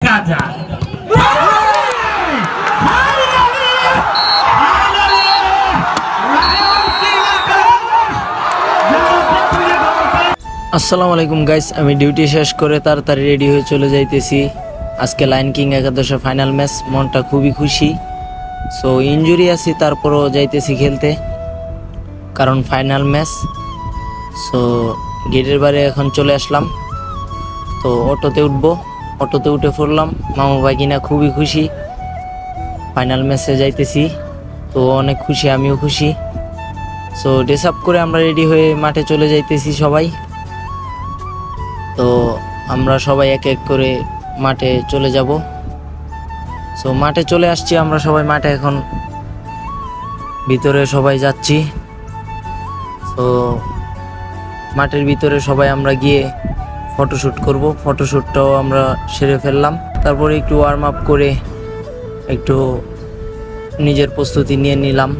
দেখা যাক। আসসালামু আলাইকুম গাইস, আমি ডিউটি শেষ করে তাড়াতাড়ি রেডি হয়ে চলে যাইতেছি। আজকে লায়ন কিং একাদশের ফাইনাল ম্যাচ, মনটা খুবই খুশি। সো ইনজুরি আছি, তারপরও যাইতেছি খেলতে, কারণ ফাইনাল ম্যাচ। সো গেটের বাইরে এখন চলে আসলাম, তো অটোতে উঠবো। অটোতে উঠে পড়লাম, মামু ভাই কিনা খুবই খুশি, ফাইনাল ম্যাচে যাইতেছি। তো অনেক খুশি, আমিও খুশি। সো ড্রেস আপ করে আমরা রেডি হয়ে মাঠে চলে যাইতেছি সবাই। তো আমরা সবাই এক এক করে মাঠে চলে যাব। সো মাঠে চলে আসছি আমরা সবাই, মাঠে এখন ভিতরে সবাই যাচ্ছি। তো মাঠের ভিতরে সবাই আমরা গিয়ে ফটোশ্যুট করব। ফটোশ্যুটটাও আমরা সেরে ফেললাম, তারপরে একটু ওয়ার্ম আপ করে একটু নিজের প্রস্তুতি নিয়ে নিলাম।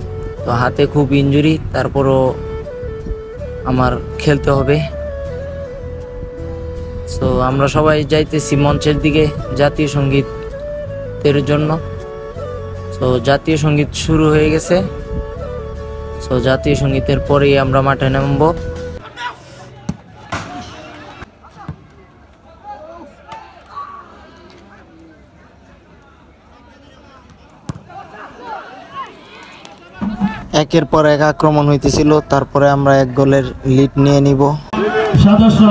তো হাতে খুব ইনজুরি, তারপরও আমার খেলতে হবে। সো আমরা সবাই যাইতেছি মঞ্চের দিকে জাতীয় সঙ্গীতের জন্য। সো জাতীয় সঙ্গীত শুরু হয়ে গেছে। সো জাতীয় সঙ্গীতের পরেই আমরা মাঠে নামবো। একের পর এক আক্রমণ হইতেছিল, তারপরে আমরা এক গোলের লিড নিয়ে নিব। সদস্য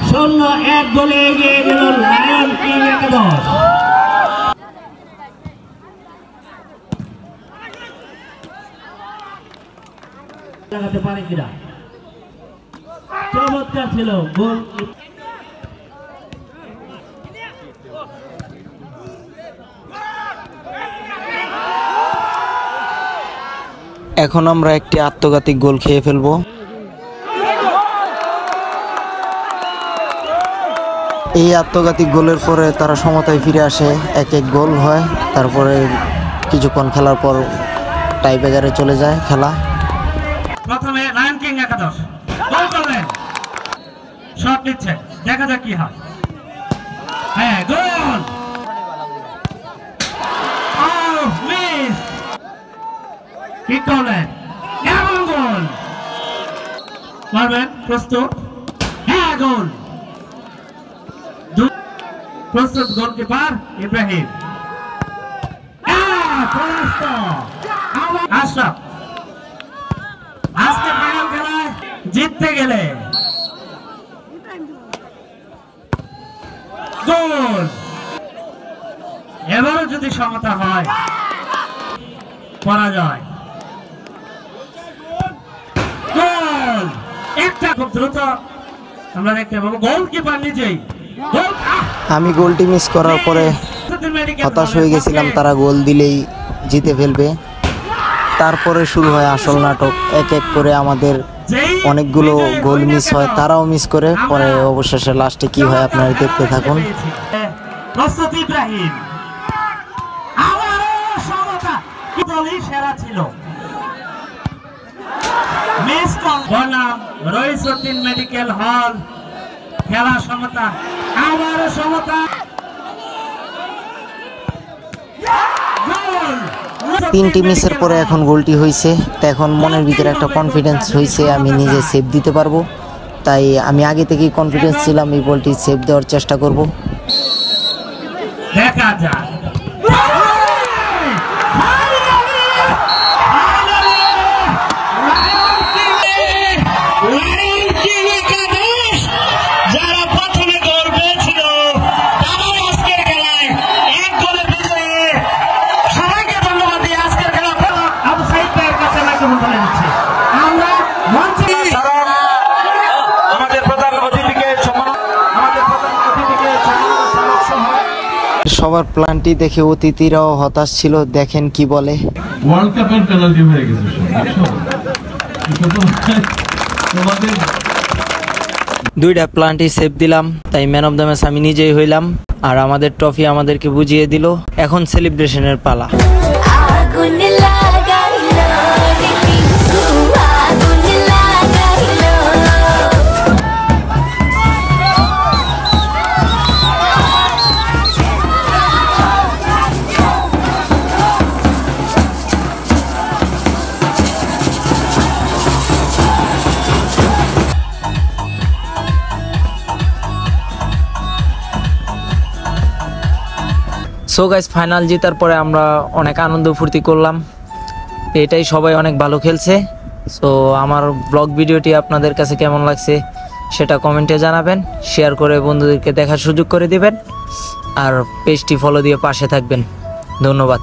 শূন্য এক গোলে এগিয়ে গেল লায়ন কিং একাদশ। লাগাতে পারে কিনা, চমৎকার ছিল গোল। এখন আমরা একটি আত্মঘাতী গোল খেয়ে ফেলবো। এই আত্মঘাতী গোলের পরে তারা সমতায় ফিরে আসে, এক এক গোল হয়। তারপরে কিছুক্ষণ খেলার পর টাই ব্রেকারে চলে যায় খেলা। প্রথমে লায়ন কিং একাদশ গোল করলেন, শট নিচ্ছে, দেখা যাক কি হয়। হ্যাঁ, গোল। মিস কি করলেন, এমন গোল মারবেন, প্রস্তুত। হ্যাঁ, গোল। প্রস্তুত গোলকিপার ইব্রাহিম। আশরাফ, আজকে ফাইনাল খেলায় জিততে গেলে গোল। এবারও যদি সমতা হয় পরাজয়। গোল, একটা খুব দ্রুত আমরা দেখতে পাবো। গোলকিপার নিজেই গোল। আমি গোলটি মিস করার পরে হতাশ হয়ে গেছিলাম, তারা গোল দিলেই জিতে ফেলবে। তারপরে শুরু হয় আসল নাটক, এক এক করে আমাদের অনেকগুলো গোল মিস হয়, তারাও মিস করে। পরে অবশেষে লাস্টে কি হয় আপনারা দেখতে থাকুন। প্রস্তুত ইব্রাহিম, আবারও সমতা, কি দলই সেরা ছিল। মিস বনাম রইসউদ্দিন মেডিকেল হল, খেলা সমতা, আবারও সমতা। তিনটি মিসের পরে এখন গোলটি হয়েছে। তো এখন মনের ভিতরে একটা কনফিডেন্স হয়েছে, আমি নিজে সেভ দিতে পারবো। তাই আমি আগে থেকেই কনফিডেন্স ছিলাম, এই বলটি সেভ দেওয়ার চেষ্টা করব। দেখা যাক। সবার প্ল্যানটি দেখে অতিথিরাও হতাশ ছিল, দেখেন কি বলে। ওয়ার্ল্ড কাপের পেনাল্টি হয়ে গেছে। দুইটা প্ল্যানটি সেভ দিলাম, তাই ম্যান অফ দ্য ম্যাচ আমি নিজেই হইলাম। আর আমাদের ট্রফি আমাদেরকে বুঝিয়ে দিল। এখন সেলিব্রেশনের পালা। সো গাইস ফাইনাল জেতার পরে আমরা অনেক আনন্দ ফুর্তি করলাম, এটাই সবাই অনেক ভালো খেলছে। সো আমার ব্লগ ভিডিওটি আপনাদের কাছে কেমন লাগছে সেটা কমেন্টে জানাবেন, শেয়ার করে বন্ধুদেরকে দেখার সুযোগ করে দিবেন, আর পেজটি ফলো দিয়ে পাশে থাকবেন। ধন্যবাদ।